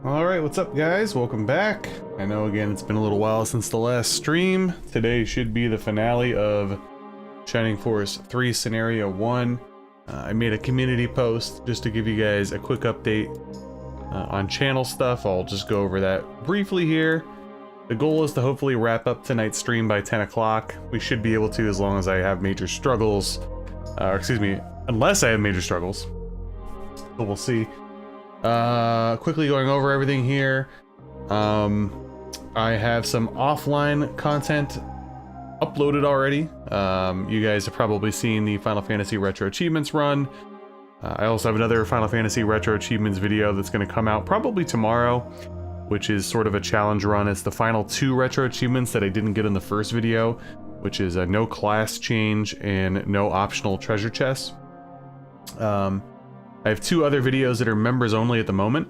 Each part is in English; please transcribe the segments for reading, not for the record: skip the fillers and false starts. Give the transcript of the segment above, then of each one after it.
Alright, what's up guys? Welcome back. I know again it's been a little while since the last stream. Today should be the finale of Shining Force 3 Scenario 1. I made a community post just to give you guys a quick update on channel stuff. I'll just go over that briefly here. The goal is to hopefully wrap up tonight's stream by 10 o'clock. We should be able to as long as I have major struggles. Or excuse me, unless I have major struggles. But we'll see. Quickly going over everything here. I have some offline content uploaded already. You guys have probably seen the Final Fantasy Retro Achievements run. I also have another Final Fantasy Retro Achievements video that's going to come out probably tomorrow, which is sort of a challenge run. It's the final 2 Retro Achievements that I didn't get in the first video, which is a no class change and no optional treasure chests. I have 2 other videos that are members only at the moment,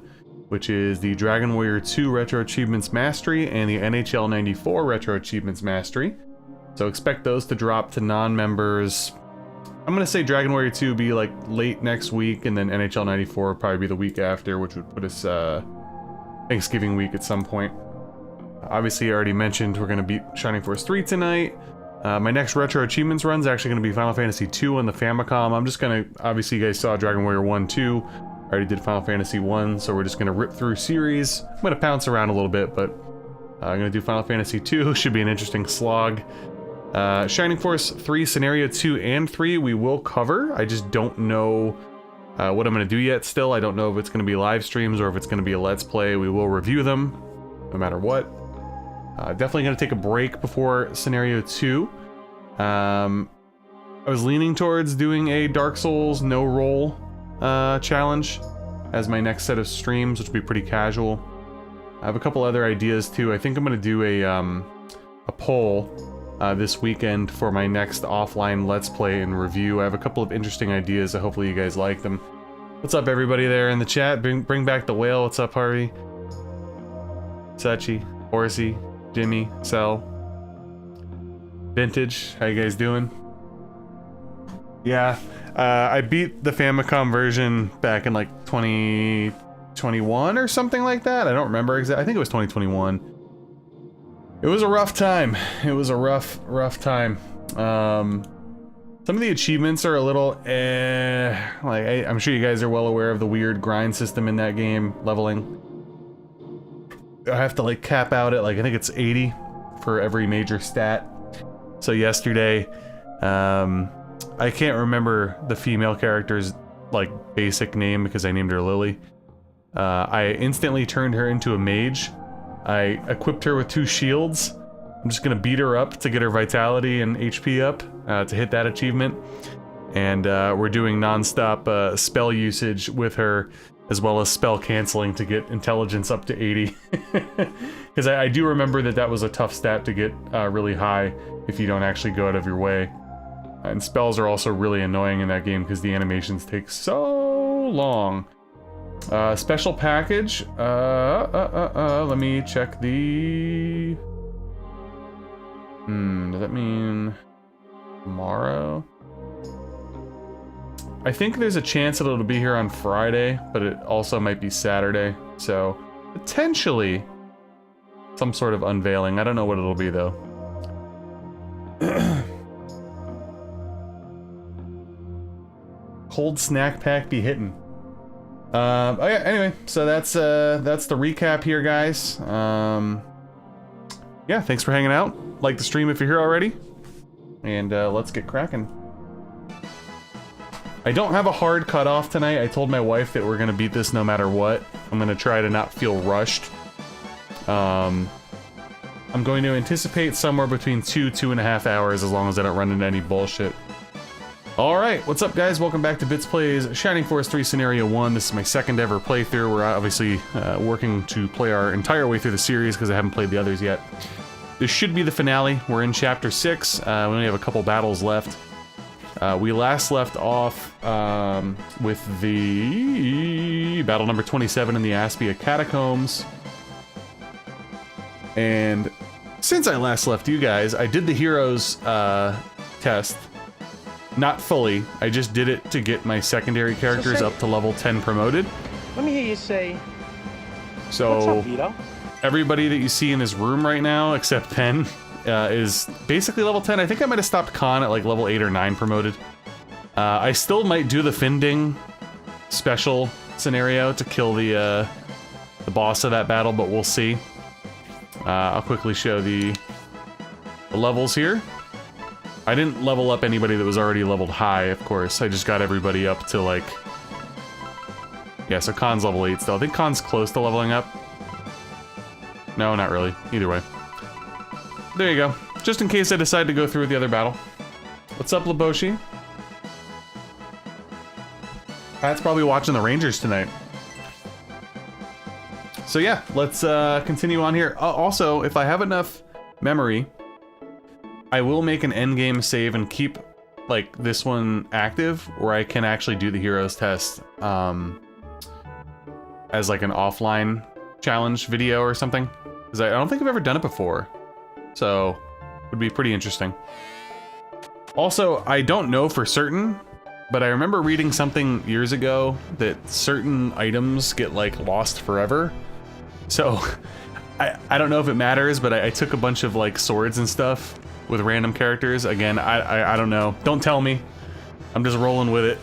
which is the Dragon Warrior 2 Retro Achievements Mastery and the NHL 94 Retro Achievements Mastery. So expect those to drop to non-members. I'm going to say Dragon Warrior 2 will be like late next week, and then NHL 94 will probably be the week after, which would put us Thanksgiving week at some point. Obviously, I already mentioned we're going to beat Shining Force 3 tonight. My next Retro Achievements run is actually going to be Final Fantasy 2 on the Famicom. I'm just going to, obviously you guys saw Dragon Warrior 1, 2. I already did Final Fantasy 1, so we're just going to rip through series. I'm going to pounce around a little bit, but I'm going to do Final Fantasy 2. Should be an interesting slog. Shining Force 3 Scenario 2 and 3 we will cover. I just don't know what I'm going to do yet still. I don't know if it's going to be live streams or if it's going to be a Let's Play. We will review them, no matter what. Definitely going to take a break before Scenario 2. I was leaning towards doing a Dark Souls no roll challenge as my next set of streams, which will be pretty casual. I have a couple other ideas too. I think I'm going to do a poll this weekend for my next offline Let's Play and review. I have a couple of interesting ideas, so hopefully you guys like them. What's up everybody there in the chat? Bring back the whale. What's up, Harvey? Sachi, Horsey, Jimmy, Cell, Vintage, how you guys doing? Yeah, I beat the Famicom version back in like 2021 or something like that. I don't remember exactly. I think it was 2021. It was a rough time. It was a rough time. Some of the achievements are a little like I'm sure you guys are well aware of the weird grind system in that game, leveling. I have to like cap out at like, I think it's 80 for every major stat. So yesterday, I can't remember the female character's like basic name because I named her Lily. I instantly turned her into a mage. I equipped her with 2 shields. I'm just gonna beat her up to get her vitality and HP up to hit that achievement. And we're doing non-stop spell usage with her, as well as spell canceling to get intelligence up to 80. Because I do remember that was a tough stat to get really high if you don't actually go out of your way. And spells are also really annoying in that game because the animations take so long. Special package. Let me check the... does that mean tomorrow? I think there's a chance that it'll be here on Friday, but it also might be Saturday. So, potentially some sort of unveiling. I don't know what it'll be, though. Cold snack pack be hitting. Oh yeah, anyway, so that's the recap here, guys. Yeah, thanks for hanging out. Like the stream if you're here already. And let's get cracking. I don't have a hard cutoff tonight. I told my wife that we're gonna beat this no matter what. I'm gonna try to not feel rushed. I'm going to anticipate somewhere between 2.5 hours as long as I don't run into any bullshit. Alright, what's up guys? Welcome back to Bits Plays Shining Force 3 Scenario 1. This is my second ever playthrough. We're obviously working to play our entire way through the series because I haven't played the others yet. This should be the finale. We're in Chapter 6. We only have a couple battles left. We last left off with the battle number 27 in the Aspia Catacombs. And since I last left you guys, I did the Heroes test. Not fully, I just did it to get my secondary characters up to level 10 promoted. Let me hear you say, So, What's up, Vito? everybody that you see in this room right now, except Pen, is basically level 10. I think I might have stopped Khan at like level 8 or 9 promoted. I still might do the Finding special scenario to kill the boss of that battle, but we'll see. I'll quickly show the levels here. I didn't level up anybody that was already leveled high, of course. I just got everybody up to like... Yeah, so Khan's level 8 still. I think Khan's close to leveling up. No, not really. Either way. There you go. Just in case I decide to go through with the other battle. What's up, Laboshi? Pat's probably watching the Rangers tonight. So yeah, let's continue on here. Also, if I have enough memory, I will make an endgame save and keep like this one active, where I can actually do the heroes test as like an offline challenge video or something. Because I don't think I've ever done it before. So, it would be pretty interesting. Also, I don't know for certain, but I remember reading something years ago that certain items get like lost forever. So, I don't know if it matters, but I took a bunch of like swords and stuff with random characters. Again, I don't know. Don't tell me. I'm just rolling with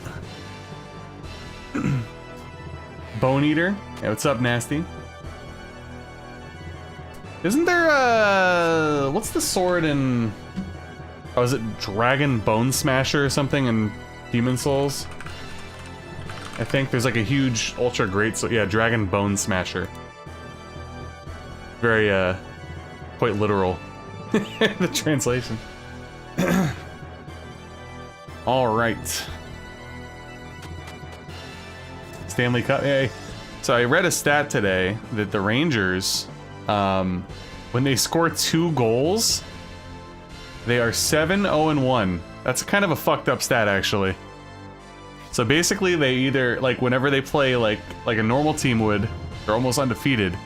it. Bone Eater. Yeah, what's up, Nasty? Isn't there what's the sword in... Oh, is it Dragon Bone Smasher or something in Demon Souls? I think there's like a huge ultra great sword. Yeah, Dragon Bone Smasher. Very quite literal. The translation. All right. Stanley Cup. Hey. So I read a stat today that the Rangers, when they score 2 goals, they are 7-0-1. That's kind of a fucked up stat, actually. So basically, they either like whenever they play like a normal team would, they're almost undefeated.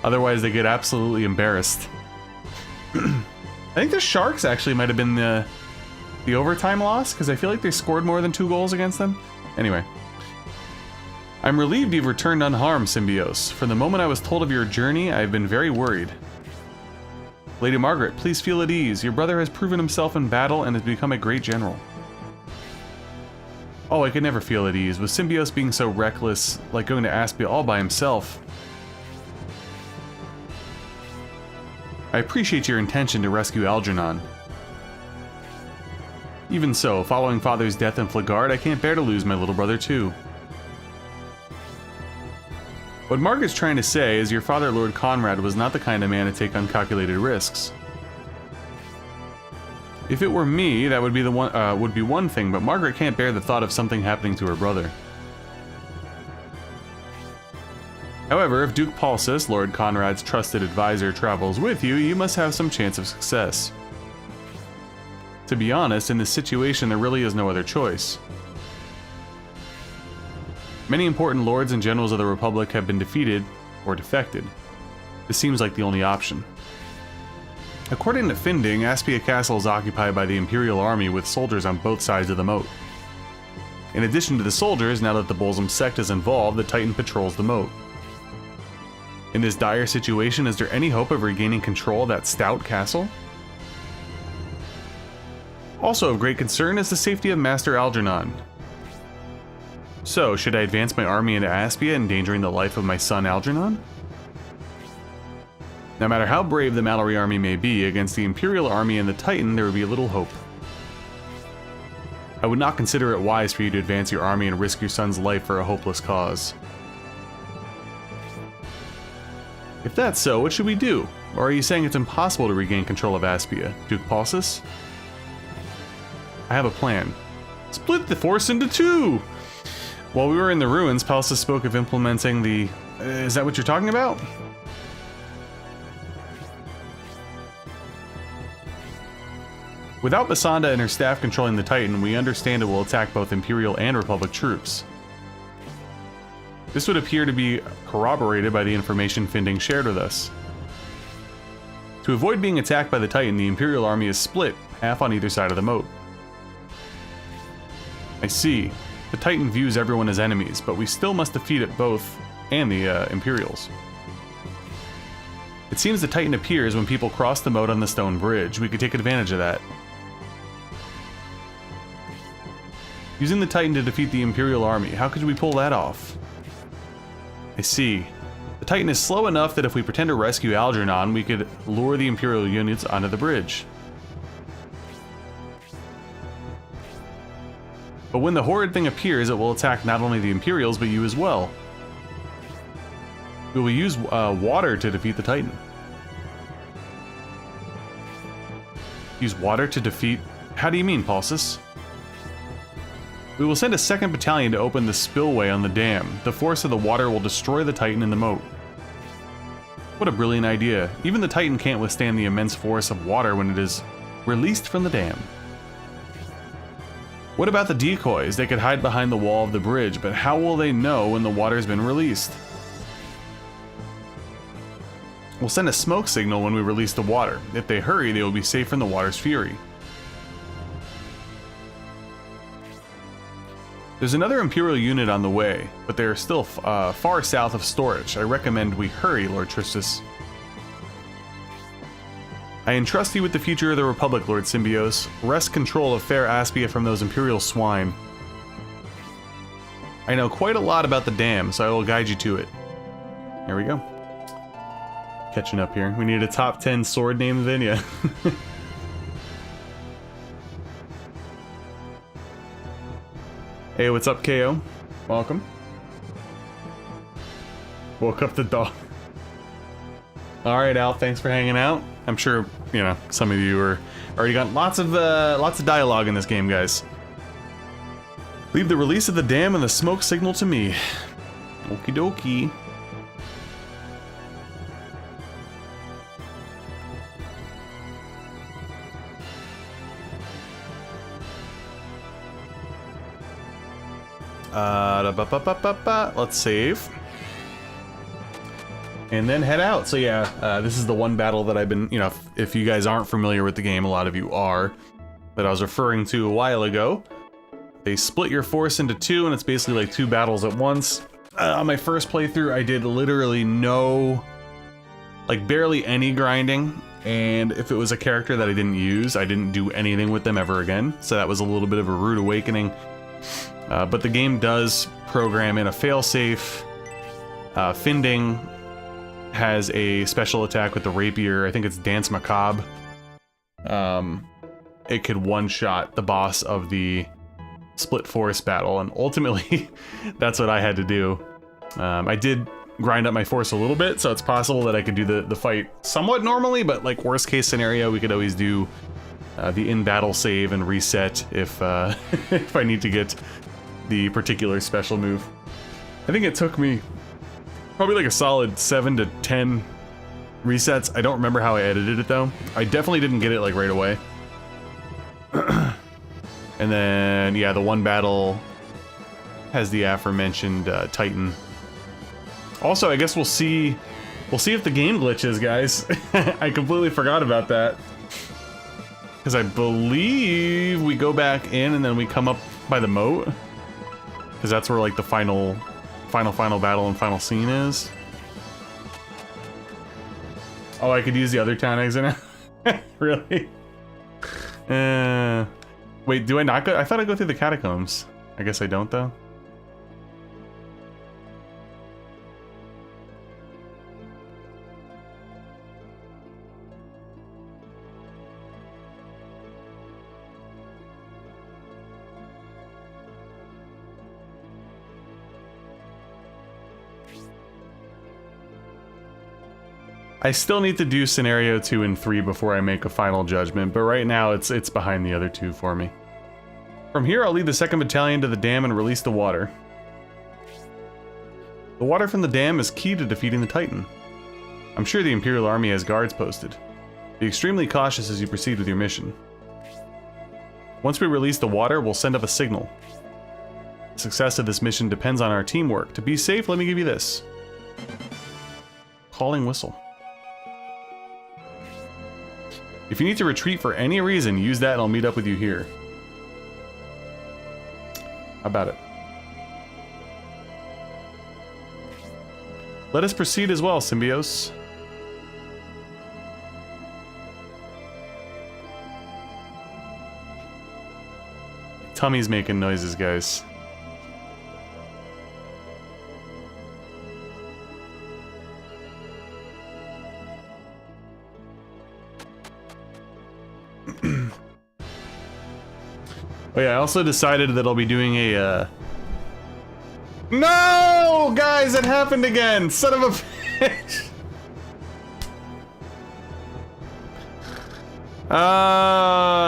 Otherwise, they get absolutely embarrassed. I think the Sharks actually might have been the overtime loss, because I feel like they scored more than 2 goals against them. Anyway. I'm relieved you've returned unharmed, Symbios. From the moment I was told of your journey, I've been very worried. Lady Margaret, please feel at ease. Your brother has proven himself in battle and has become a great general. Oh, I could never feel at ease, with Symbios being so reckless, like going to Aspia all by himself. I appreciate your intention to rescue Algernon. Even so, following Father's death in Flagard, I can't bear to lose my little brother too. What Margaret's trying to say is your father, Lord Conrad, was not the kind of man to take uncalculated risks. If it were me, that would be one thing, but Margaret can't bear the thought of something happening to her brother. However, if Duke Paulsus, Lord Conrad's trusted advisor, travels with you, you must have some chance of success. To be honest, in this situation, there really is no other choice. Many important lords and generals of the Republic have been defeated or defected. This seems like the only option. According to Finding, Aspia Castle is occupied by the Imperial Army with soldiers on both sides of the moat. In addition to the soldiers, now that the Bolzum sect is involved, the Titan patrols the moat. In this dire situation, is there any hope of regaining control of that stout castle? Also of great concern is the safety of Master Algernon. So, should I advance my army into Aspia, endangering the life of my son Algernon? No matter how brave the Mallory army may be, against the Imperial army and the Titan, there would be little hope. I would not consider it wise for you to advance your army and risk your son's life for a hopeless cause. If that's so, what should we do? Or are you saying it's impossible to regain control of Aspia, Duke Paulsus? I have a plan. Split the force into 2! While we were in the ruins, Paulsus spoke of implementing the... is that what you're talking about? Without Basanda and her staff controlling the Titan, we understand it will attack both Imperial and Republic troops. This would appear to be corroborated by the information Finding shared with us. To avoid being attacked by the Titan, the Imperial army is split, half on either side of the moat. I see. The Titan views everyone as enemies, but we still must defeat it both and the Imperials. It seems the Titan appears when people cross the moat on the stone bridge. We could take advantage of that. Using the Titan to defeat the Imperial army. How could we pull that off? I see. The Titan is slow enough that if we pretend to rescue Algernon, we could lure the Imperial units onto the bridge. But when the horrid thing appears, it will attack not only the Imperials, but you as well. We will use water to defeat the Titan. Use water to defeat... How do you mean, Pulsus? We will send a second battalion to open the spillway on the dam. The force of the water will destroy the Titan in the moat. What a brilliant idea. Even the Titan can't withstand the immense force of water when it is released from the dam. What about the decoys? They could hide behind the wall of the bridge, but how will they know when the water has been released? We'll send a smoke signal when we release the water. If they hurry, they will be safe from the water's fury. There's another Imperial unit on the way, but they are still far south of storage. I recommend we hurry, Lord Tristus. I entrust you with the future of the Republic, Lord Symbios. Wrest control of Fair Aspia from those Imperial swine. I know quite a lot about the dam, so I will guide you to it. There we go. Catching up here. We need a top 10 sword name Vinya. Hey, what's up, KO? Welcome. Woke up the dog. Alright, Al, thanks for hanging out. I'm sure, you know, some of you are already got lots of dialogue in this game, guys. Leave the release of the dam and the smoke signal to me. Okie dokie. Let's save. And then head out. So yeah, this is the one battle that I've been, you know, if you guys aren't familiar with the game, a lot of you are, that I was referring to a while ago. They split your force into two, and it's basically like two battles at once. On my first playthrough, I did literally no, like barely any grinding. And if it was a character that I didn't use, I didn't do anything with them ever again. So that was a little bit of a rude awakening. But the game does program in a failsafe. Finding has a special attack with the rapier. I think it's Dance Macabre. It could one-shot the boss of the split force battle, and ultimately that's what I had to do. I did grind up my force a little bit, so it's possible that I could do the fight somewhat normally, but like worst case scenario, we could always do the in-battle save and reset if if I need to get the particular special move. I think it took me probably like a solid 7 to 10 resets. I don't remember how I edited it though. I definitely didn't get it like right away. And then yeah, the one battle has the aforementioned Titan. Also, I guess we'll see if the game glitches, guys. I completely forgot about that. Because I believe we go back in and then we come up by the moat. Because that's where like the final battle and final scene is. Oh, I could use the other town exit now? Really? Wait, do I not go? I thought I go through the catacombs. I guess I don't though. I still need to do scenario 2 and 3 before I make a final judgment, but right now it's behind the other two for me. From here, I'll lead the 2nd Battalion to the dam and release the water. The water from the dam is key to defeating the Titan. I'm sure the Imperial Army has guards posted. Be extremely cautious as you proceed with your mission. Once we release the water, we'll send up a signal. The success of this mission depends on our teamwork. To be safe, let me give you this. Calling whistle. If you need to retreat for any reason, use that and I'll meet up with you here. How about it? Let us proceed as well, Symbios. tummy's making noises, guys. Oh yeah, I also decided that I'll be doing a, No! Guys, it happened again! Son of a bitch!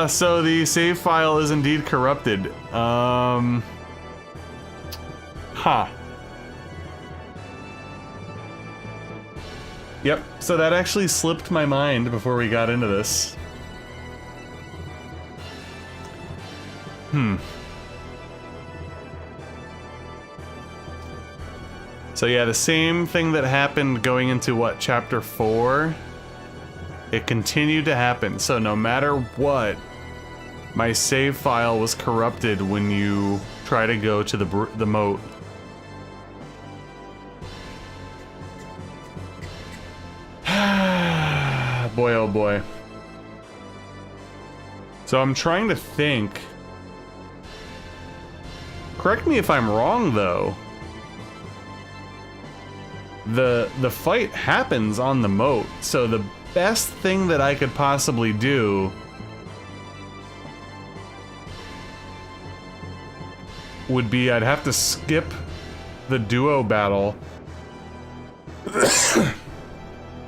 So the save file is indeed corrupted. Huh. Yep, so that actually slipped my mind before we got into this. So yeah, the same thing that happened going into, what, chapter 4? It continued to happen, so no matter what, my save file was corrupted when you try to go to the moat. Boy, oh boy. So I'm trying to think. Correct me if I'm wrong, though. The fight happens on the moat, so the best thing that I could possibly do would be I'd have to skip the duo battle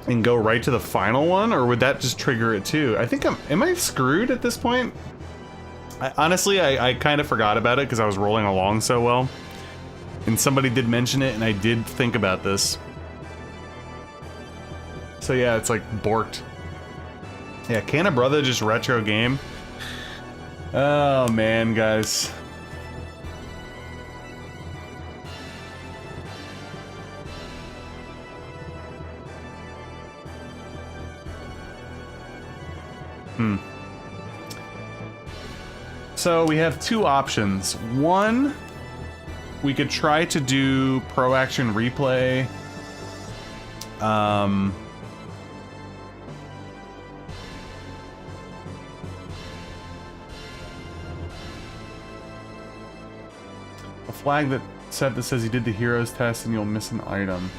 and go right to the final one, or would that just trigger it too? I think am I screwed at this point? Honestly, I kind of forgot about it because I was rolling along so well. And somebody did mention it, and I did think about this. So yeah, it's like borked. Yeah, can a brother just retro game? Oh man, guys. So we have two options. One, we could try to do pro action replay. A flag that says he did the heroes test and you'll miss an item.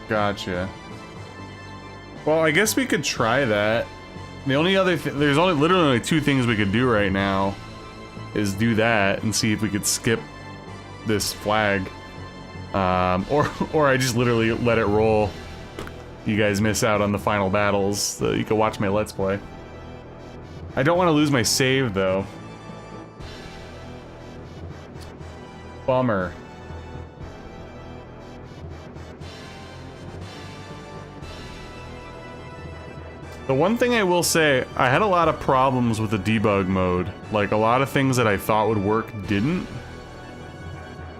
Gotcha. Well, I guess we could try that. The only other there's literally only two things we could do right now is do that and see if we could skip this flag. Or I just literally let it roll. You guys miss out on the final battles, so you can watch my Let's Play. I don't want to lose my save, though. Bummer. The one thing I will say, I had a lot of problems with the debug mode. Like, a lot of things that I thought would work didn't.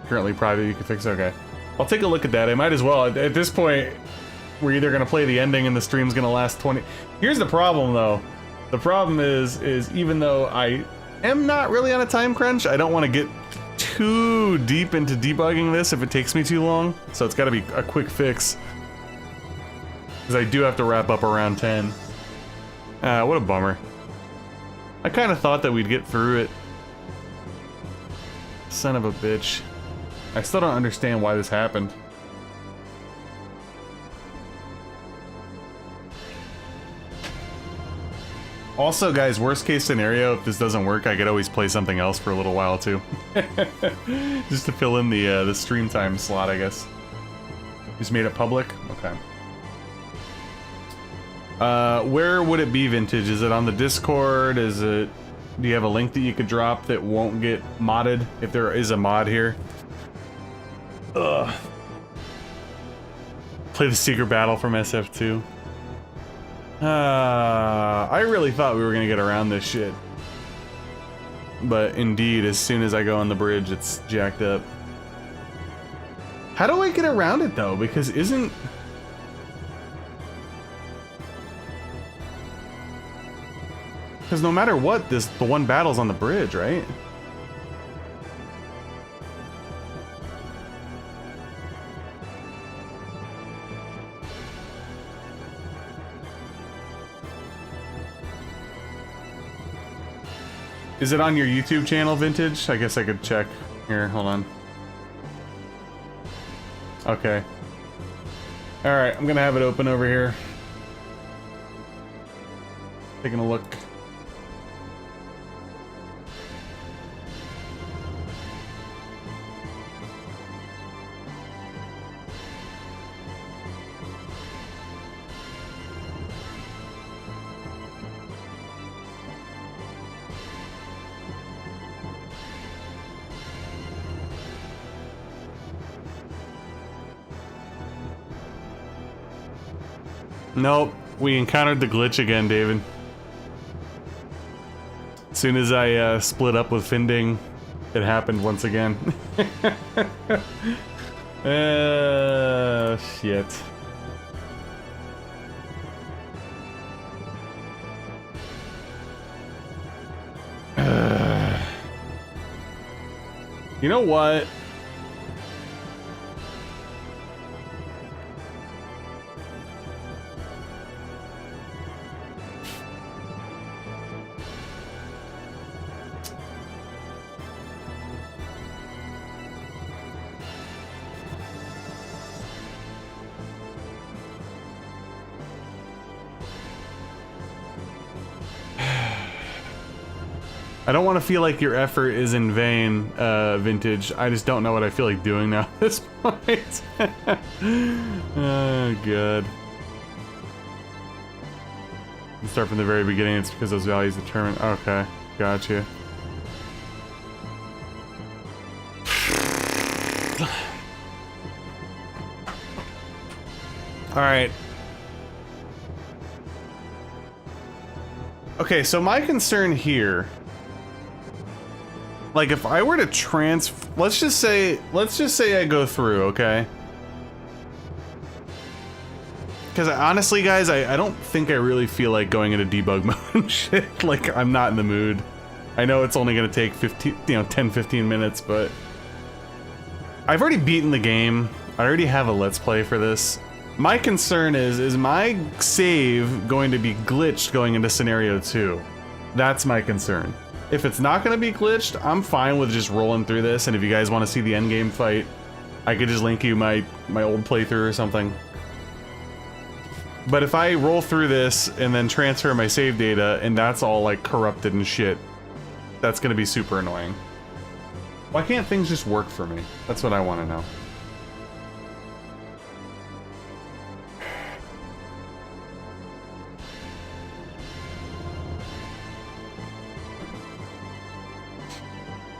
Currently private, you can fix, okay. I'll take a look at that, I might as well. At this point, we're either gonna play the ending and the stream's gonna last 20... Here's the problem, though. The problem is even though I am not really on a time crunch, I don't want to get too deep into debugging this if it takes me too long. So it's gotta be a quick fix. Because I do have to wrap up around 10. What a bummer. I kind of thought that we'd get through it. Son of a bitch. I still don't understand why this happened. Also, guys, worst case scenario, if this doesn't work, I could always play something else for a little while, too. Just to fill in the stream time slot, I guess. Just made it public? Okay. Where would it be, Vintage? Is it on the Discord? Is it... Do you have a link that you could drop that won't get modded? If there is a mod here. Ugh. Play the secret battle from SF2. I really thought we were gonna get around this shit. But indeed, as soon as I go on the bridge, it's jacked up. How do I get around it, though? Because isn't... Because no matter what, the one battle's on the bridge, right? Is it on your YouTube channel, Vintage? I guess I could check. Here, hold on. Okay. Alright, I'm gonna have it open over here. Taking a look. Nope, we encountered the glitch again, David. As soon as I split up with Finding, it happened once again. Shit. You know what? I don't want to feel like your effort is in vain, Vintage. I just don't know what I feel like doing now at this point. Oh, God. Start from the very beginning. It's because those values determine. Okay, gotcha. Alright. Okay, so my concern here, like if I were to let's just say I go through, okay? Because honestly, guys, I don't think I really feel like going into debug mode and shit. Like, I'm not in the mood. I know it's only gonna take 10-15 minutes, but I've already beaten the game. I already have a Let's Play for this. My concern is my save going to be glitched going into scenario 2? That's my concern. If it's not going to be glitched, I'm fine with just rolling through this, and if you guys want to see the endgame fight, I could just link you my old playthrough or something. But if I roll through this and then transfer my save data and that's all like corrupted and shit, that's going to be super annoying. Why can't things just work for me? That's what I want to know.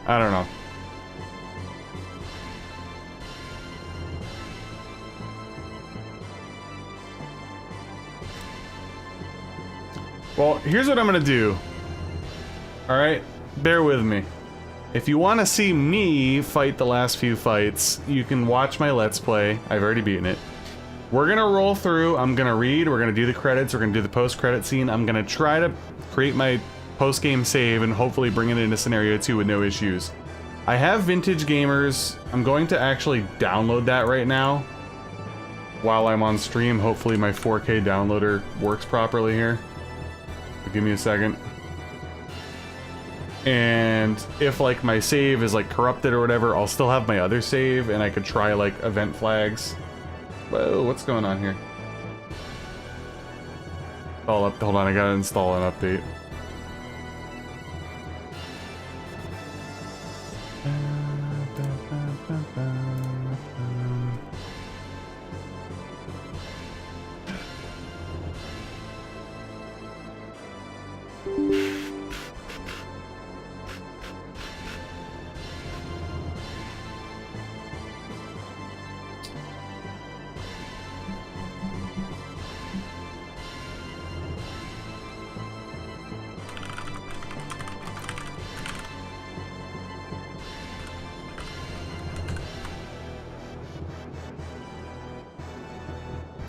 I don't know. Well, here's what I'm gonna do. Alright? Bear with me. If you want to see me fight the last few fights, you can watch my Let's Play. I've already beaten it. We're gonna roll through, I'm gonna read, we're gonna do the credits, we're gonna do the post-credit scene. I'm gonna try to create my post-game save and hopefully bring it into scenario 2 with no issues. I have Vintage Gamers. I'm going to actually download that right now while I'm on stream. Hopefully my 4K downloader works properly here. So give me a second. And if like my save is like corrupted or whatever, I'll still have my other save and I could try like event flags. Whoa, what's going on here? Hold on, I gotta install an update.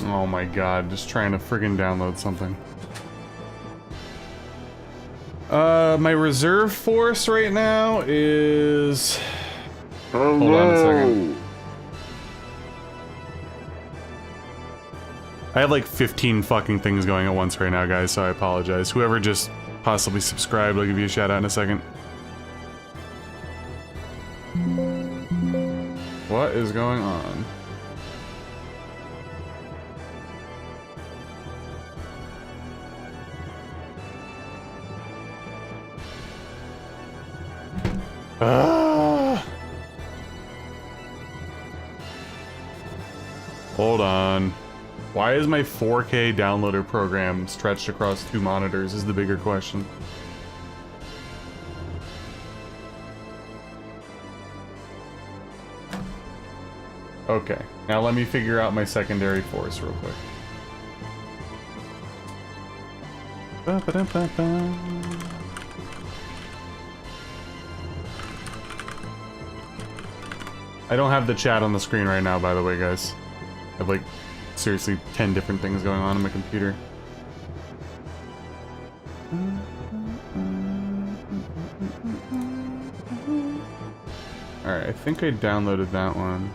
Oh my god, just trying to friggin' download something. My reserve force right now is... Hold on a second. I have like 15 fucking things going at once right now, guys, so I apologize. Whoever just possibly subscribed. I'll give you a shout out in a second. What is going on? Hold on. Why is my 4K downloader program stretched across 2 monitors is the bigger question. Okay, now let me figure out my secondary force real quick. Ba-ba-da-ba-ba. I don't have the chat on the screen right now, by the way, guys. I have like seriously 10 different things going on my computer. Alright, I think I downloaded that one.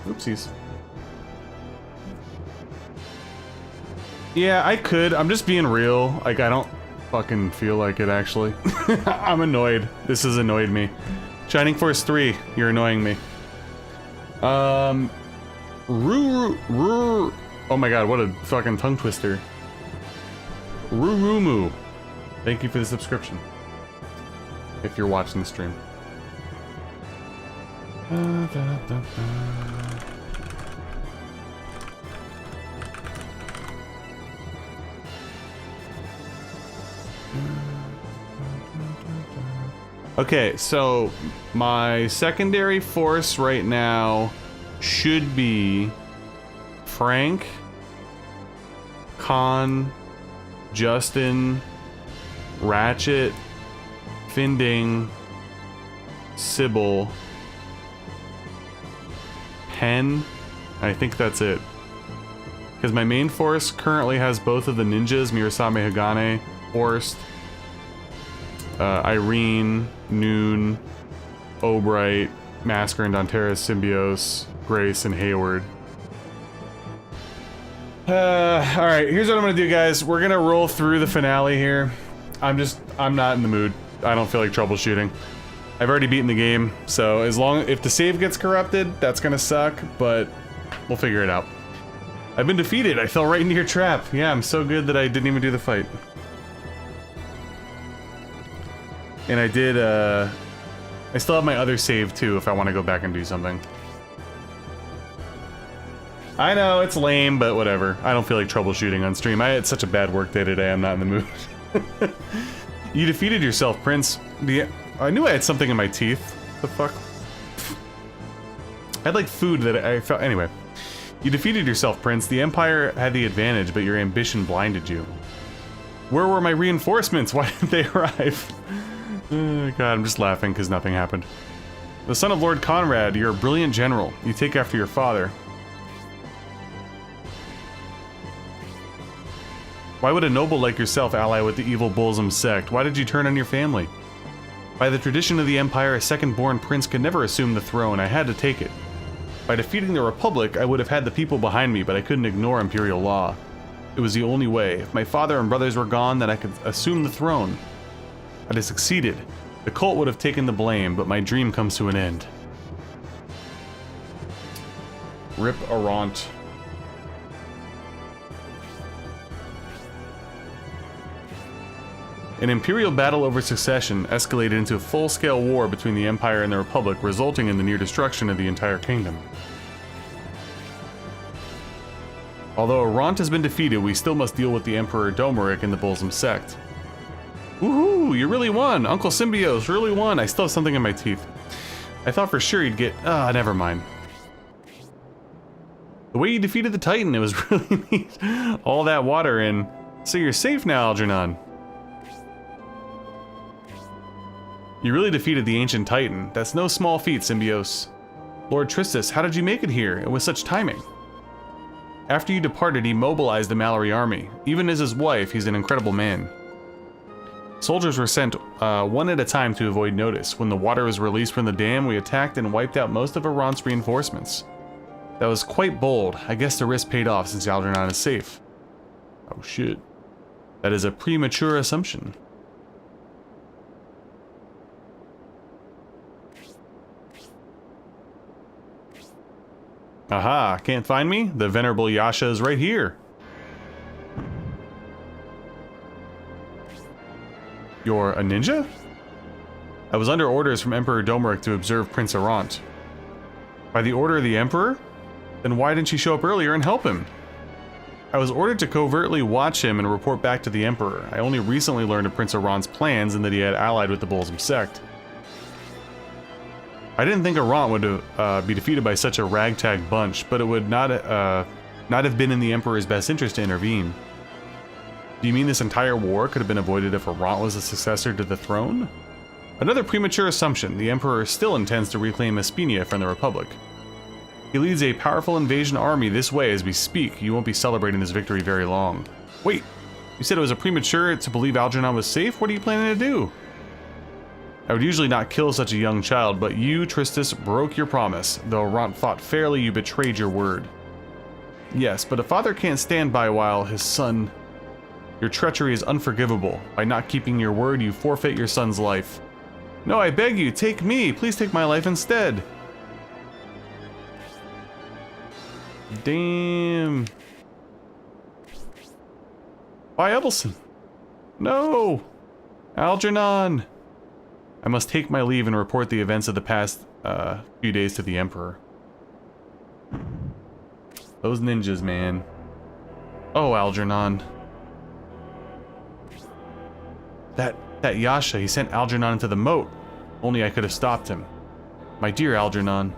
Oopsies. Yeah, I could. I'm just being real. Like, I don't fucking feel like it, actually. I'm annoyed. This has annoyed me. Shining Force 3, you're annoying me. Oh my god, what a fucking tongue twister. Rurumu. Thank you for the subscription. If you're watching the stream. Okay, so my secondary force right now should be Frank, Con, Justin, Ratchet, Finding, Sybil, Pen. I think that's it. Because my main force currently has both of the ninjas, Mirasame Hagane, Horst, Irene, Noon, Obright, Masker and Donterra, Symbios, Grace, and Hayward. Alright, here's what I'm gonna do, guys. We're gonna roll through the finale here. I'm not in the mood. I don't feel like troubleshooting. I've already beaten the game, so if the save gets corrupted, that's gonna suck, but we'll figure it out. I've been defeated. I fell right into your trap. Yeah, I'm so good that I didn't even do the fight. And I did, I still have my other save, too, if I want to go back and do something. I know, it's lame, but whatever. I don't feel like troubleshooting on stream. I had such a bad work day today, I'm not in the mood. You defeated yourself, Prince. I knew I had something in my teeth. The fuck? I had, like, food that I felt... Anyway. You defeated yourself, Prince. The Empire had the advantage, but your ambition blinded you. Where were my reinforcements? Why didn't they arrive? Oh, God, I'm just laughing because nothing happened. The son of Lord Conrad, you're a brilliant general. You take after your father. Why would a noble like yourself ally with the evil Bolzum sect? Why did you turn on your family? By the tradition of the Empire, a second-born prince could never assume the throne. I had to take it. By defeating the Republic, I would have had the people behind me, but I couldn't ignore Imperial law. It was the only way. If my father and brothers were gone, then I could assume the throne. I'd have succeeded. The cult would have taken the blame, but my dream comes to an end. Rip Arant. An imperial battle over succession escalated into a full-scale war between the Empire and the Republic, resulting in the near destruction of the entire kingdom. Although Arant has been defeated, we still must deal with the Emperor Domeric and the Bolzum sect. Woohoo! You really won! Uncle Symbios really won! I still have something in my teeth. I thought for sure he'd get... never mind. The way you defeated the Titan, it was really neat. All that water in. So you're safe now, Algernon. You really defeated the ancient Titan. That's no small feat, Symbios. Lord Tristus, how did you make it here, and with such timing? After you departed, he mobilized the Mallory army. Even as his wife, he's an incredible man. Soldiers were sent one at a time to avoid notice. When the water was released from the dam, we attacked and wiped out most of Arant's reinforcements. That was quite bold. I guess the risk paid off since Algernon is safe. Oh shit. That is a premature assumption. Aha, can't find me? The venerable Yasha is right here. You're a ninja? I was under orders from Emperor Domeric to observe Prince Arant. By the order of the Emperor? Then why didn't you show up earlier and help him? I was ordered to covertly watch him and report back to the Emperor. I only recently learned of Prince Arant's plans and that he had allied with the Bolsum sect. I didn't think Arant would be defeated by such a ragtag bunch, but it would not have been in the Emperor's best interest to intervene. Do you mean this entire war could have been avoided if Arant was the successor to the throne? Another premature assumption. The Emperor still intends to reclaim Espinia from the Republic. He leads a powerful invasion army this way as we speak. You won't be celebrating this victory very long. Wait, you said it was a premature to believe Algernon was safe? What are you planning to do? I would usually not kill such a young child, but you, Tristis, broke your promise. Though Arant fought fairly, you betrayed your word. Yes, but a father can't stand by while his son... Your treachery is unforgivable. By not keeping your word, you forfeit your son's life. No, I beg you, take me. Please take my life instead. Damn. Why, Evelson? No! Algernon! I must take my leave and report the events of the past few days to the Emperor. Those ninjas, man. Oh, Algernon. That Yasha, he sent Algernon into the moat. Only I could have stopped him. My dear Algernon.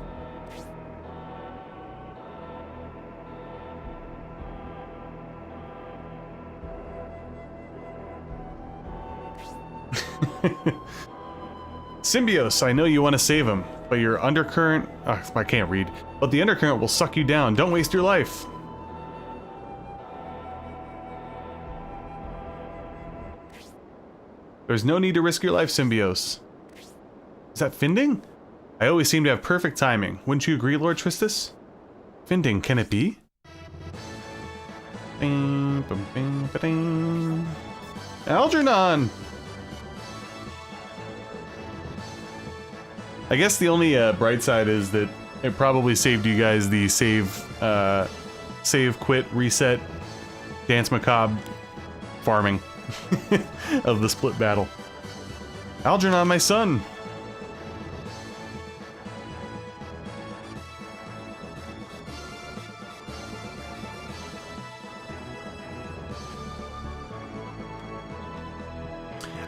Symbios, I know you want to save him, but your undercurrent... I can't read. But the undercurrent will suck you down. Don't waste your life. There's no need to risk your life, Symbios. Is that Finding? I always seem to have perfect timing. Wouldn't you agree, Lord Tristis? Finding, can it be? Algernon! I guess the only bright side is that it probably saved you guys the save, quit, reset, dance macabre farming of the split battle. Algernon, my son!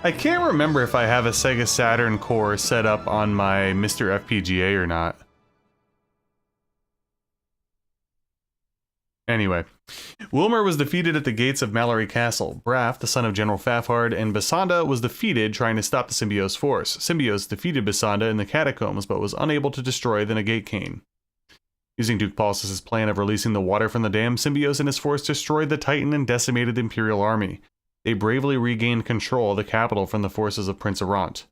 I can't remember if I have a Sega Saturn core set up on my Mr. FPGA or not. Anyway, Wilmer was defeated at the gates of Mallory Castle. Braff, the son of General Fafard, and Basanda was defeated trying to stop the Symbios force. Symbios defeated Basanda in the catacombs, but was unable to destroy the Negate Cane. Using Duke Paulus' plan of releasing the water from the dam, Symbios and his force destroyed the Titan and decimated the Imperial army. They bravely regained control of the capital from the forces of Prince Arant.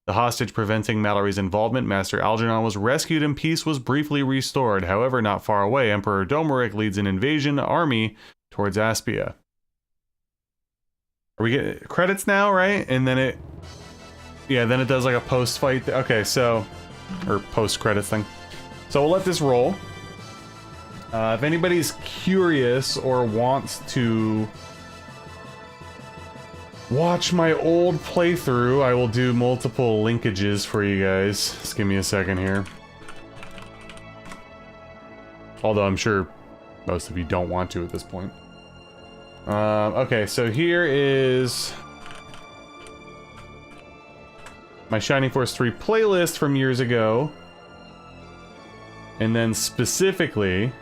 The hostage preventing Mallory's involvement, Master Algernon, was rescued and peace was briefly restored. However, not far away, Emperor Domeric leads an invasion army towards Aspia. Are we getting credits now, right? And then it... Yeah, then it does like a post-fight... Okay, so... Or post-credits thing. So we'll let this roll. If anybody's curious or wants to... watch my old playthrough, I will do multiple linkages for you guys. Just give me a second here. Although I'm sure most of you don't want to at this point. Okay, so here is my Shining Force 3 playlist from years ago. And then specifically...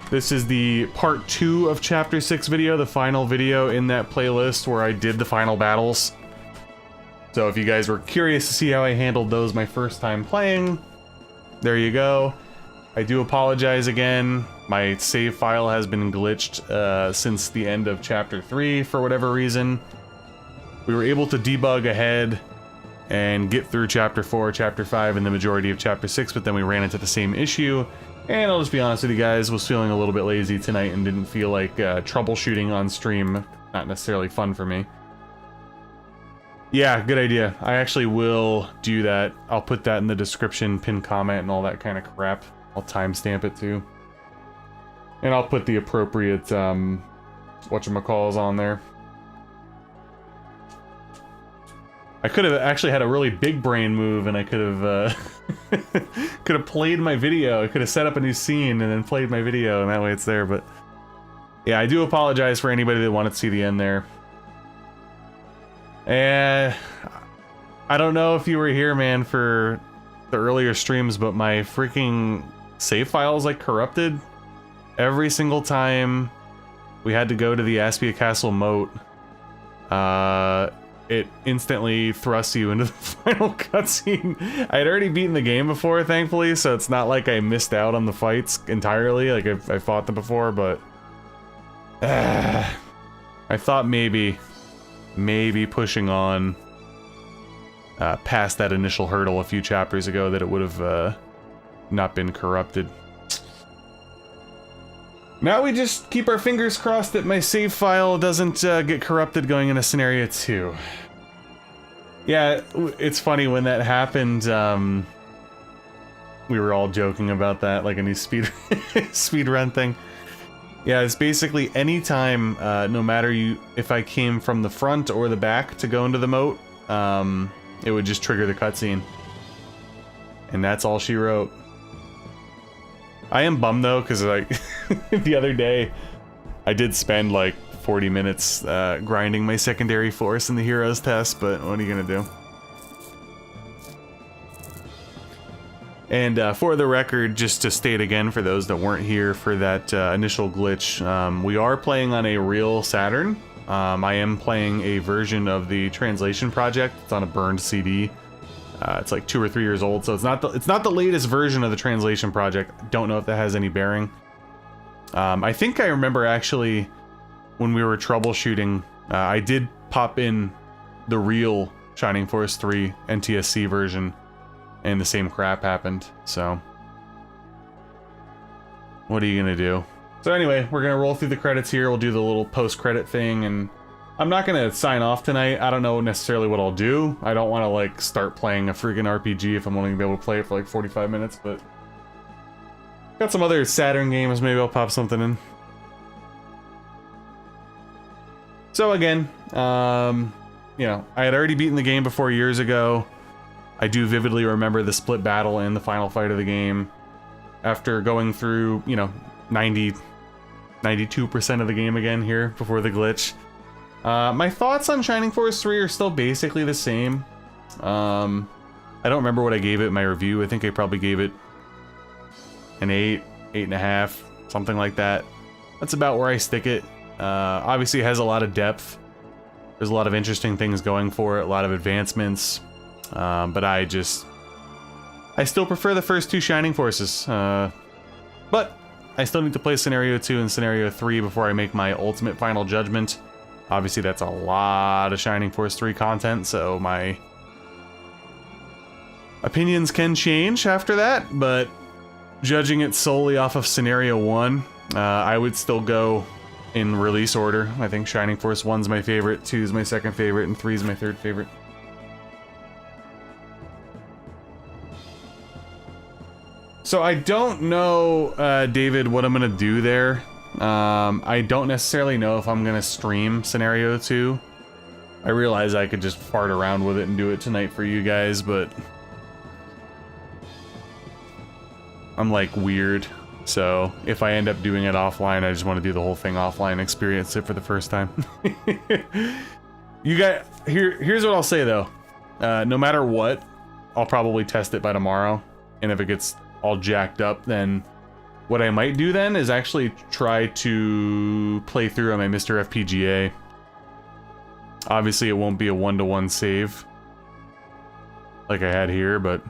This is the part 2 of chapter 6 video, the final video in that playlist where I did the final battles. So if you guys were curious to see how I handled those my first time playing, there you go. I do apologize again. My save file has been glitched since the end of chapter 3 for whatever reason. We were able to debug ahead and get through chapter 4, chapter 5, and the majority of chapter 6, but then we ran into the same issue. And I'll just be honest with you guys, was feeling a little bit lazy tonight and didn't feel like troubleshooting on stream. Not necessarily fun for me. Yeah, good idea. I actually will do that. I'll put that in the description, pin comment, and all that kind of crap. I'll timestamp it too. And I'll put the appropriate, whatchamacalls on there. I could have actually had a really big brain move, and I could have played my video. I could have set up a new scene and then played my video, and that way it's there. But yeah, I do apologize for anybody that wanted to see the end there. And I don't know if you were here, man, for the earlier streams, but my freaking save file is like corrupted. Every single time we had to go to the Aspia Castle moat, it instantly thrusts you into the final cutscene. I had already beaten the game before, thankfully, so it's not like I missed out on the fights entirely, like I fought them before, but I thought maybe pushing on past that initial hurdle a few chapters ago that it would have not been corrupted. Now we just keep our fingers crossed that my save file doesn't get corrupted going into Scenario 2. Yeah, it's funny, when that happened, we were all joking about that, like a new speed run thing. Yeah, it's basically any time, no matter if I came from the front or the back to go into the moat, it would just trigger the cutscene. And that's all she wrote. I am bummed though, because like the other day I did spend like 40 minutes grinding my secondary force in the heroes test, but what are you gonna do? And for the record, just to state again for those that weren't here for that initial glitch, we are playing on a real Saturn. I am playing a version of the translation project. It's on a burned CD. It's like 2 or 3 years old, so it's not the latest version of the translation project. Don't know if that has any bearing. I think I remember actually when we were troubleshooting, I did pop in the real Shining Force 3 NTSC version, and the same crap happened. So what are you gonna do? So anyway, we're gonna roll through the credits here. We'll do the little post-credit thing, and I'm not gonna sign off tonight. I don't know necessarily what I'll do. I don't want to like start playing a freaking RPG if I'm only gonna be able to play it for like 45 minutes, but got some other Saturn games, maybe I'll pop something in. So again, you know, I had already beaten the game before years ago. I do vividly remember the split battle and the final fight of the game. After going through, you know, 92% of the game again here before the glitch. My thoughts on Shining Force 3 are still basically the same. I don't remember what I gave it in my review. I think I probably gave it an 8, 8.5, something like that. That's about where I stick it. Obviously it has a lot of depth. There's a lot of interesting things going for it, a lot of advancements. But I still prefer the first 2 Shining Forces. But I still need to play Scenario 2 and Scenario 3 before I make my ultimate final judgment. Obviously that's a lot of Shining Force 3 content, so my opinions can change after that, but judging it solely off of Scenario 1, I would still go in release order. I think Shining Force 1's my favorite, 2's my second favorite, and 3's my third favorite. So I don't know, David, what I'm gonna do there. I don't necessarily know if I'm gonna stream Scenario 2. I realize I could just fart around with it and do it tonight for you guys, but I'm like weird. So if I end up doing it offline, I just want to do the whole thing offline, experience it for the first time. You guys, here's what I'll say though. No matter what, I'll probably test it by tomorrow, and if it gets all jacked up, then what I might do then is actually try to play through on my Mr. FPGA. Obviously it won't be a 1-to-1 save like I had here, but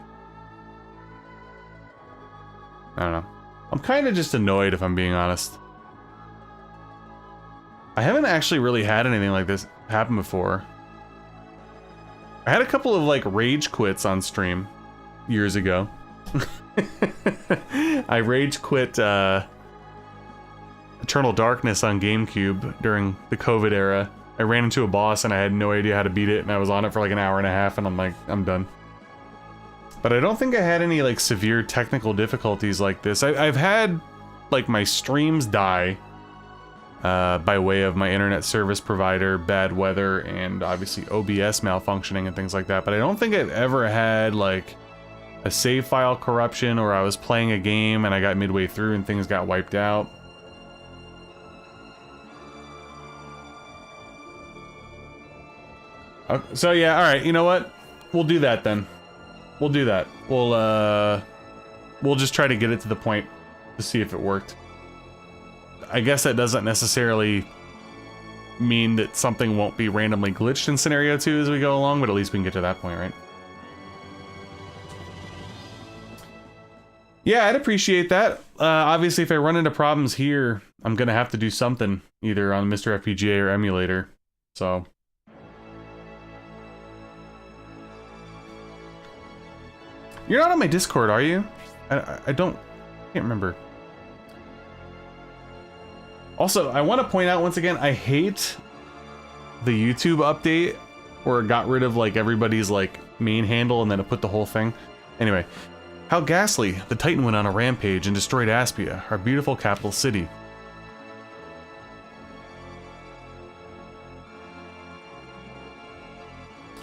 I don't know. I'm kind of just annoyed, if I'm being honest. I haven't actually really had anything like this happen before. I had a couple of like rage quits on stream years ago. I rage quit Eternal Darkness on GameCube during the COVID era. I ran into a boss and I had no idea how to beat it, and I was on it for like an hour and a half, and I'm like, I'm done. But I don't think I had any like severe technical difficulties like this. I've had like my streams die by way of my internet service provider, bad weather, and obviously OBS malfunctioning and things like that. But I don't think I've ever had like a save file corruption, or I was playing a game and I got midway through and things got wiped out. So yeah, alright, you know what? We'll do that then. We'll do that. We'll just try to get it to the point to see if it worked. I guess that doesn't necessarily mean that something won't be randomly glitched in Scenario 2 as we go along, but at least we can get to that point, right? Yeah, I'd appreciate that. Obviously, if I run into problems here, I'm gonna have to do something, either on Mr. FPGA or emulator, so... You're not on my Discord, are you? I can't remember. Also, I want to point out once again, I hate the YouTube update where it got rid of like everybody's like main handle and then it put the whole thing. Anyway, how ghastly. The Titan went on a rampage and destroyed Aspia, our beautiful capital city.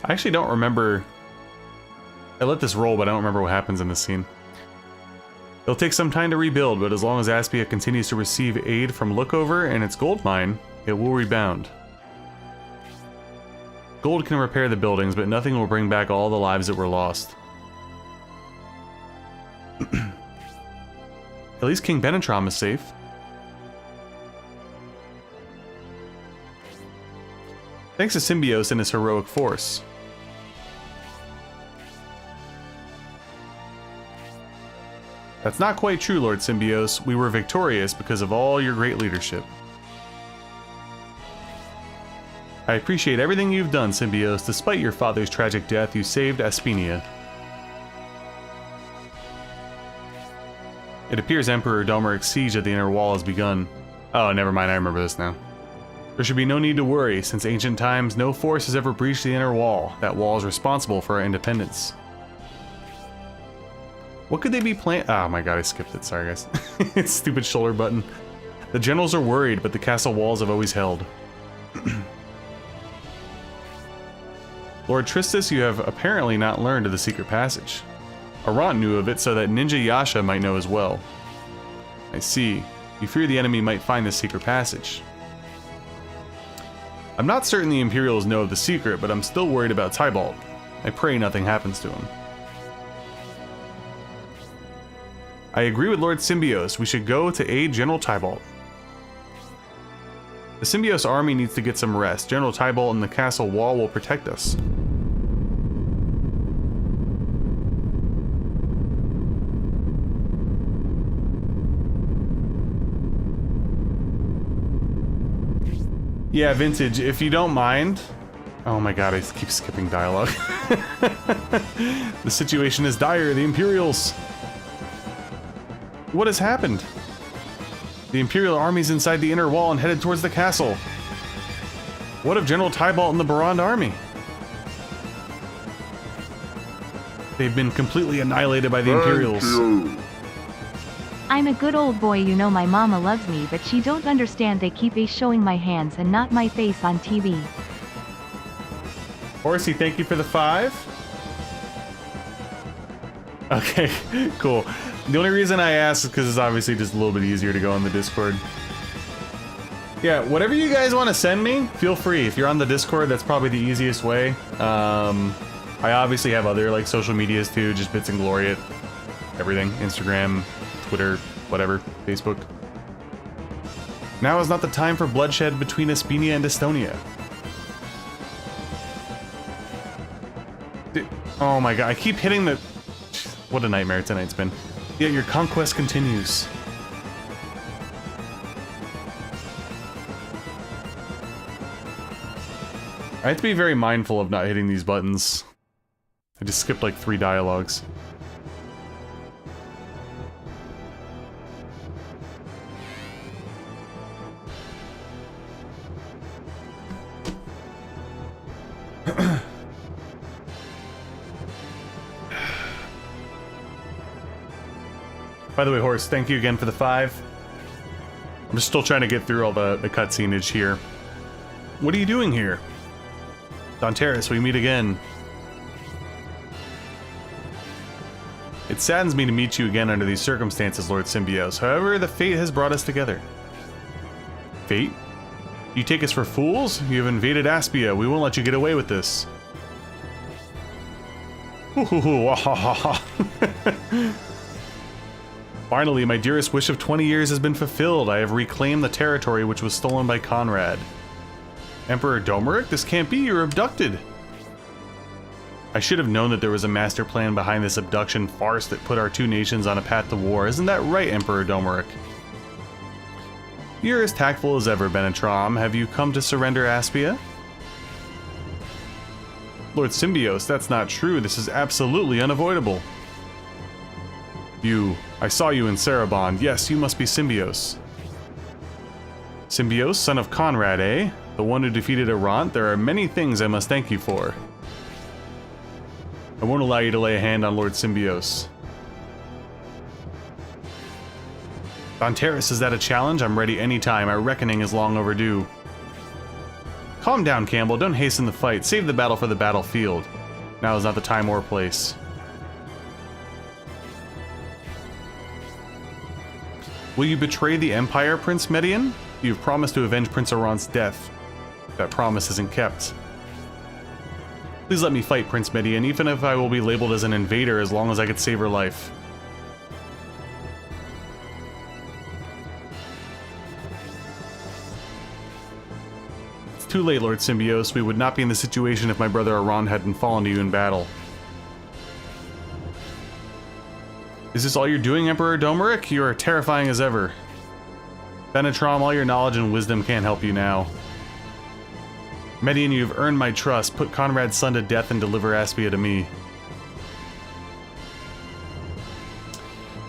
I actually don't remember. I let this roll, but I don't remember what happens in this scene. It'll take some time to rebuild, but as long as Aspia continues to receive aid from Lookover and its gold mine, it will rebound. Gold can repair the buildings, but nothing will bring back all the lives that were lost. At least King Benetrom is safe. Thanks to Symbios and his heroic force. That's not quite true, Lord Symbios. We were victorious because of all your great leadership. I appreciate everything you've done, Symbios. Despite your father's tragic death, you saved Aspinia. It appears Emperor Delmeric's siege at the inner wall has begun. Oh, never mind, I remember this now. There should be no need to worry. Since ancient times, no force has ever breached the inner wall. That wall is responsible for our independence. What could they be playing? Oh my god, I skipped it. Sorry, guys. Stupid shoulder button. The generals are worried, but the castle walls have always held. Lord Tristis, you have apparently not learned of the secret passage. Arant knew of it so that Ninja Yasha might know as well. I see. You fear the enemy might find the secret passage. I'm not certain the Imperials know of the secret, but I'm still worried about Tybalt. I pray nothing happens to him. I agree with Lord Symbios. We should go to aid General Tybalt. The Symbios army needs to get some rest. General Tybalt and the castle wall will protect us. Yeah, Vintage, if you don't mind... Oh my god, I keep skipping dialogue. The situation is dire. The Imperials... What has happened? The Imperial army's inside the inner wall and headed towards the castle. What of General Tybalt and the Barand army? They've been completely annihilated by the Imperials. I'm a good old boy, you know my mama loves me, but she don't understand they keep showing my hands and not my face on TV. Horsey, thank you for the 5. Okay, cool. The only reason I asked is because it's obviously just a little bit easier to go on the Discord. Yeah, whatever you guys want to send me, feel free. If you're on the Discord, that's probably the easiest way. I obviously have other like social medias too, just Bits and Glory at everything. Instagram, Twitter, whatever, Facebook. Now is not the time for bloodshed between Espinia and Estonia. Dude, oh my god, I keep hitting the... What a nightmare tonight's been. Yet your conquest continues. I have to be very mindful of not hitting these buttons. I just skipped like 3 dialogues. By the way, Horse, thank you again for the 5. I'm just still trying to get through all the cutscenage here. What are you doing here? Donteris, we meet again. It saddens me to meet you again under these circumstances, Lord Symbios. However, the fate has brought us together. Fate? You take us for fools? You have invaded Aspia. We won't let you get away with this. Finally, my dearest wish of 20 years has been fulfilled. I have reclaimed the territory which was stolen by Conrad. Emperor Domeric, this can't be. You're abducted. I should have known that there was a master plan behind this abduction farce that put our two nations on a path to war. Isn't that right, Emperor Domeric? You're as tactful as ever, Benetram. Have you come to surrender Aspia? Lord Symbios, that's not true. This is absolutely unavoidable. I saw you in Sarabond. Yes, you must be Symbios. Symbios, son of Conrad, eh? The one who defeated Arant? There are many things I must thank you for. I won't allow you to lay a hand on Lord Symbios. Donteris, is that a challenge? I'm ready anytime. Our reckoning is long overdue. Calm down, Campbell. Don't hasten the fight. Save the battle for the battlefield. Now is not the time or place. Will you betray the Empire, Prince Median? You've promised to avenge Prince Arant's death. That promise isn't kept. Please let me fight, Prince Median, even if I will be labeled as an invader as long as I could save her life. It's too late, Lord Symbios. We would not be in this situation if my brother Arant hadn't fallen to you in battle. Is this all you're doing, Emperor Domeric? You are terrifying as ever. Benetram, all your knowledge and wisdom can't help you now. Median, you've earned my trust. Put Conrad's son to death and deliver Aspia to me.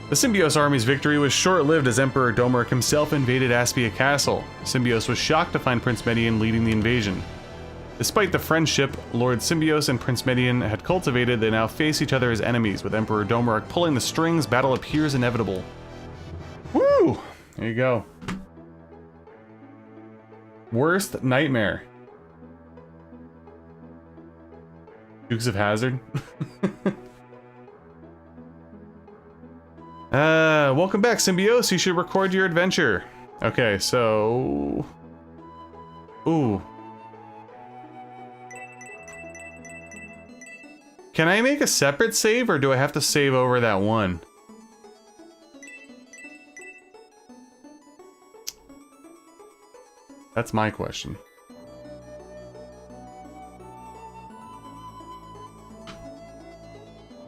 The Symbios army's victory was short-lived as Emperor Domeric himself invaded Aspia Castle. Symbios was shocked to find Prince Median leading the invasion. Despite the friendship Lord Symbios and Prince Median had cultivated, they now face each other as enemies. With Emperor Domeric pulling the strings, battle appears inevitable. Woo! There you go. Worst nightmare. Dukes of Hazzard. Welcome back, Symbios. You should record your adventure. Okay, so... Ooh. Can I make a separate save, or do I have to save over that one? That's my question.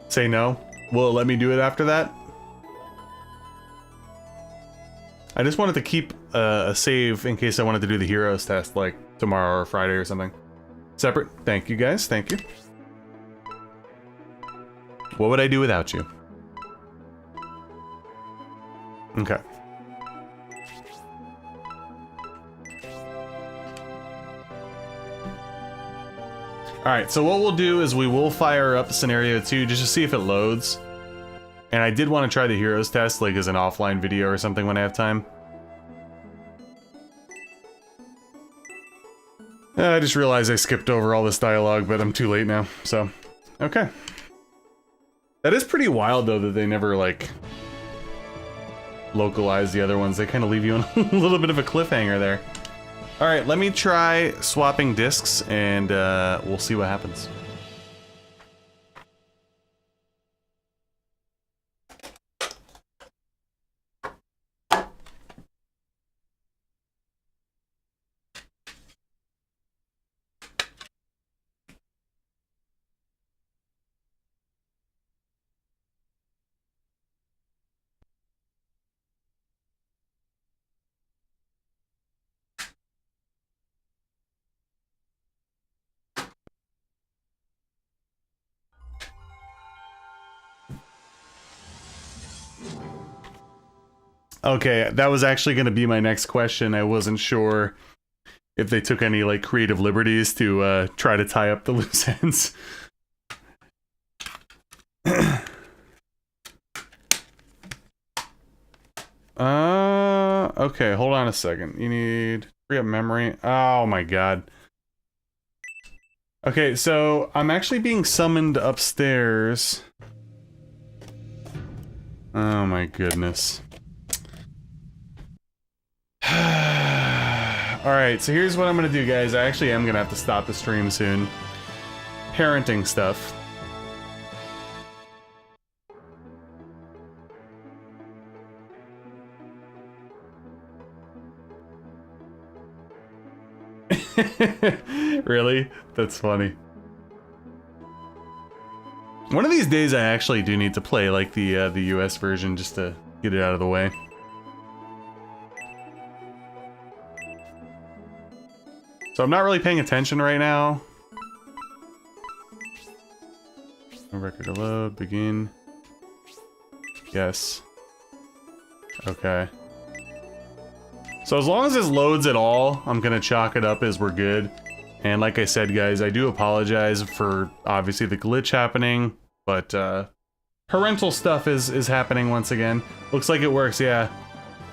Say no? Will it let me do it after that? I just wanted to keep a save in case I wanted to do the heroes test, like, tomorrow or Friday or something. Separate. Thank you, guys. Thank you. What would I do without you? Okay. Alright, so what we'll do is we will fire up Scenario 2 just to see if it loads. And I did want to try the heroes test, like as an offline video or something when I have time. I just realized I skipped over all this dialogue, but I'm too late now, so... Okay. That is pretty wild, though, that they never, like... localize the other ones. They kind of leave you on a little bit of a cliffhanger there. Alright, let me try swapping discs, and we'll see what happens. Okay, that was actually going to be my next question. I wasn't sure if they took any, like, creative liberties to try to tie up the loose ends. Okay, hold on a second. You need free up memory. Oh my god. Okay, so I'm actually being summoned upstairs. Oh my goodness. Alright, so here's what I'm gonna do, guys. I actually am gonna have to stop the stream soon. Parenting stuff. Really? That's funny. One of these days I actually do need to play like the US version just to get it out of the way. So I'm not really paying attention right now. Record to load, begin. Yes. Okay. So as long as this loads at all, I'm gonna chalk it up as we're good. And like I said, guys, I do apologize for obviously the glitch happening, but parental stuff is happening once again. Looks like it works, yeah.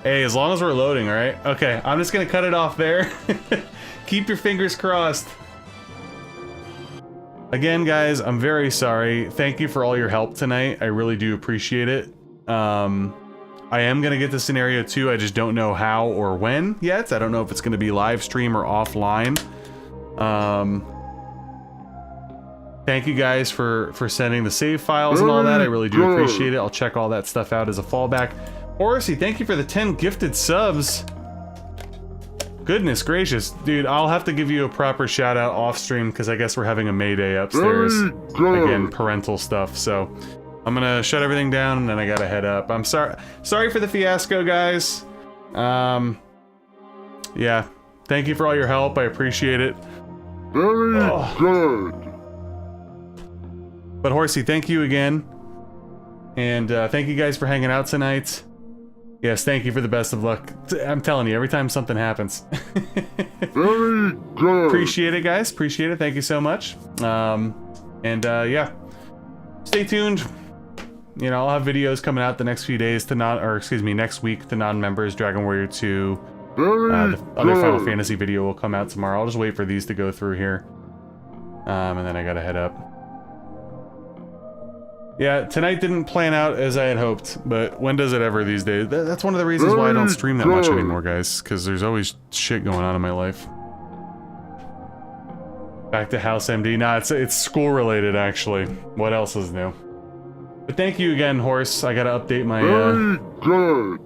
Hey, as long as we're loading, right? Okay, I'm just gonna cut it off there. Keep your fingers crossed. Again, guys, I'm very sorry. Thank you for all your help tonight. I really do appreciate it. I am gonna get to scenario 2. I just don't know how or when yet. I don't know if it's gonna be live stream or offline. Thank you guys for sending the save files and all that. I really do appreciate it. I'll check all that stuff out as a fallback. Horsey, thank you for the 10 gifted subs. Goodness gracious. Dude, I'll have to give you a proper shout out off stream because I guess we're having a Mayday upstairs. Again, parental stuff, so I'm gonna shut everything down and then I gotta head up. I'm sorry for the fiasco, guys. Yeah. Thank you for all your help. I appreciate it. Very good. But Horsey, thank you again. And thank you guys for hanging out tonight. Yes, thank you for the best of luck. I'm telling you, every time something happens. Very good. Appreciate it, guys. Appreciate it. Thank you so much. Yeah. Stay tuned. You know, I'll have videos coming out the next few days to next week to non-members. Dragon Warrior 2. The other Final Fantasy video will come out tomorrow. I'll just wait for these to go through here. And then I gotta head up. Yeah, tonight didn't plan out as I had hoped, but when does it ever these days? That's one of the reasons why I don't stream that much anymore, guys, because there's always shit going on in my life. Back to House MD. Nah, it's school related, actually. What else is new? But thank you again, Horse. I gotta update my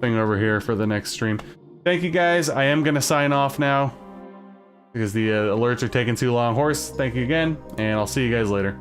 thing over here for the next stream. Thank you, guys. I am gonna sign off now because the alerts are taking too long. Horse, thank you again, and I'll see you guys later.